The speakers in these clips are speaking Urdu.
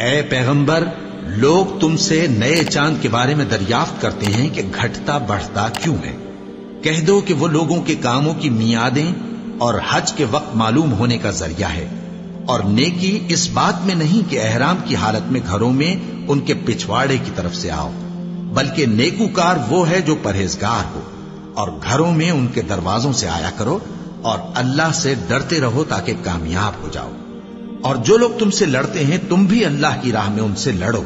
اے پیغمبر، لوگ تم سے نئے چاند کے بارے میں دریافت کرتے ہیں کہ گھٹتا بڑھتا کیوں ہے۔ کہہ دو کہ وہ لوگوں کے کاموں کی میعادیں اور حج کے وقت معلوم ہونے کا ذریعہ ہے، اور نیکی اس بات میں نہیں کہ احرام کی حالت میں گھروں میں ان کے پچھواڑے کی طرف سے آؤ، بلکہ نیکوکار وہ ہے جو پرہیزگار ہو، اور گھروں میں ان کے دروازوں سے آیا کرو، اور اللہ سے ڈرتے رہو تاکہ کامیاب ہو جاؤ۔ اور جو لوگ تم سے لڑتے ہیں تم بھی اللہ کی راہ میں ان سے لڑو،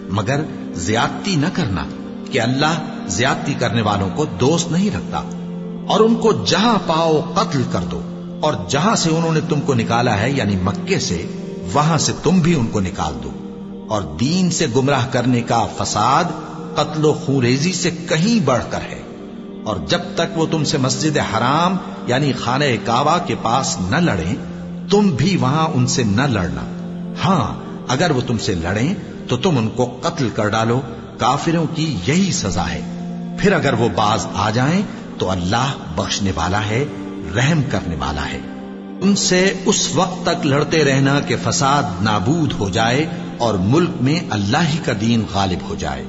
مگر زیادتی نہ کرنا، کہ اللہ زیادتی کرنے والوں کو دوست نہیں رکھتا۔ اور ان کو جہاں پاؤ قتل کر دو، اور جہاں سے انہوں نے تم کو نکالا ہے یعنی مکے سے، وہاں سے تم بھی ان کو نکال دو۔ اور دین سے گمراہ کرنے کا فساد قتل و خونریزی سے کہیں بڑھ کر ہے۔ اور جب تک وہ تم سے مسجد حرام یعنی خانہ کعبہ کے پاس نہ لڑیں، تم بھی وہاں ان سے نہ لڑنا۔ ہاں، اگر وہ تم سے لڑیں تو تم ان کو قتل کر ڈالو، کافروں کی یہی سزا ہے۔ پھر اگر وہ باز آ جائیں تو اللہ بخشنے والا ہے، رحم کرنے والا ہے۔ ان سے اس وقت تک لڑتے رہنا کہ فساد نابود ہو جائے اور ملک میں اللہ ہی کا دین غالب ہو جائے۔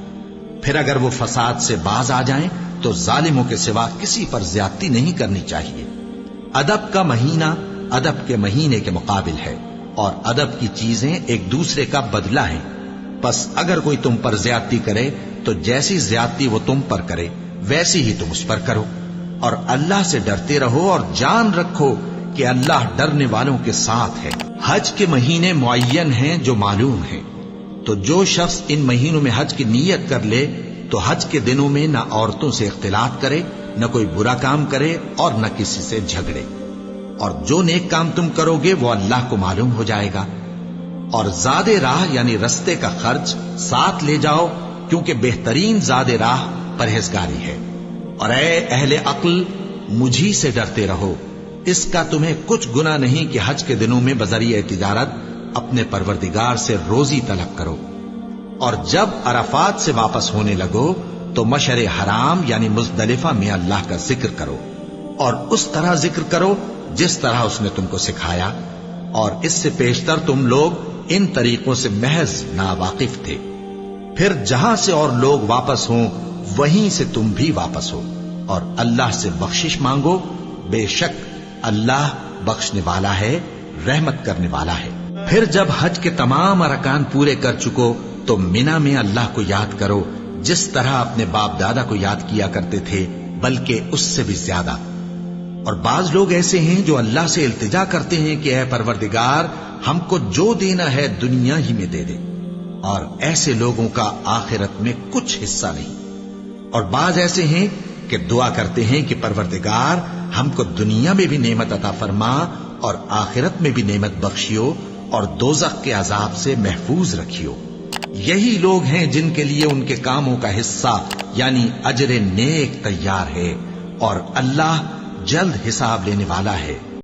پھر اگر وہ فساد سے باز آ جائیں تو ظالموں کے سوا کسی پر زیادتی نہیں کرنی چاہیے۔ ادب کا مہینہ ادب کے مہینے کے مقابل ہے، اور ادب کی چیزیں ایک دوسرے کا بدلہ ہیں۔ پس اگر کوئی تم پر زیادتی کرے تو جیسی زیادتی وہ تم پر کرے ویسی ہی تم اس پر کرو، اور اللہ سے ڈرتے رہو اور جان رکھو کہ اللہ ڈرنے والوں کے ساتھ ہے۔ حج کے مہینے معین ہیں جو معلوم ہیں، تو جو شخص ان مہینوں میں حج کی نیت کر لے تو حج کے دنوں میں نہ عورتوں سے اختلاط کرے، نہ کوئی برا کام کرے، اور نہ کسی سے جھگڑے۔ اور جو نیک کام تم کرو گے وہ اللہ کو معلوم ہو جائے گا۔ اور زاد راہ یعنی رستے کا خرچ ساتھ لے جاؤ، کیونکہ بہترین زاد راہ پرہیزگاری ہے۔ اور اے اہل عقل، مجھی سے ڈرتے رہو، اس کا تمہیں کچھ گناہ نہیں کہ حج کے دنوں میں بذریعہ تجارت اپنے پروردگار سے روزی طلب کرو۔ اور جب عرفات سے واپس ہونے لگو تو مشعر حرام یعنی مزدلفہ میں اللہ کا ذکر کرو، اور اس طرح ذکر کرو جس طرح اس نے تم کو سکھایا، اور اس سے پیشتر تم لوگ ان طریقوں سے محض ناواقف تھے۔ پھر جہاں سے اور لوگ واپس ہوں وہیں سے تم بھی واپس ہو، اور اللہ سے بخشش مانگو، بے شک اللہ بخشنے والا ہے، رحمت کرنے والا ہے۔ پھر جب حج کے تمام ارکان پورے کر چکو تو مینا میں اللہ کو یاد کرو جس طرح اپنے باپ دادا کو یاد کیا کرتے تھے، بلکہ اس سے بھی زیادہ۔ اور بعض لوگ ایسے ہیں جو اللہ سے التجا کرتے ہیں کہ اے پروردگار، ہم کو جو دینا ہے دنیا ہی میں دے دے، اور ایسے لوگوں کا آخرت میں کچھ حصہ نہیں۔ اور بعض ایسے ہیں کہ دعا کرتے ہیں کہ پروردگار ہم کو دنیا میں بھی نعمت عطا فرما اور آخرت میں بھی نعمت بخشیو اور دوزخ کے عذاب سے محفوظ رکھیو۔ یہی لوگ ہیں جن کے لیے ان کے کاموں کا حصہ یعنی اجر نیک تیار ہے، اور اللہ جلد حساب لینے والا ہے۔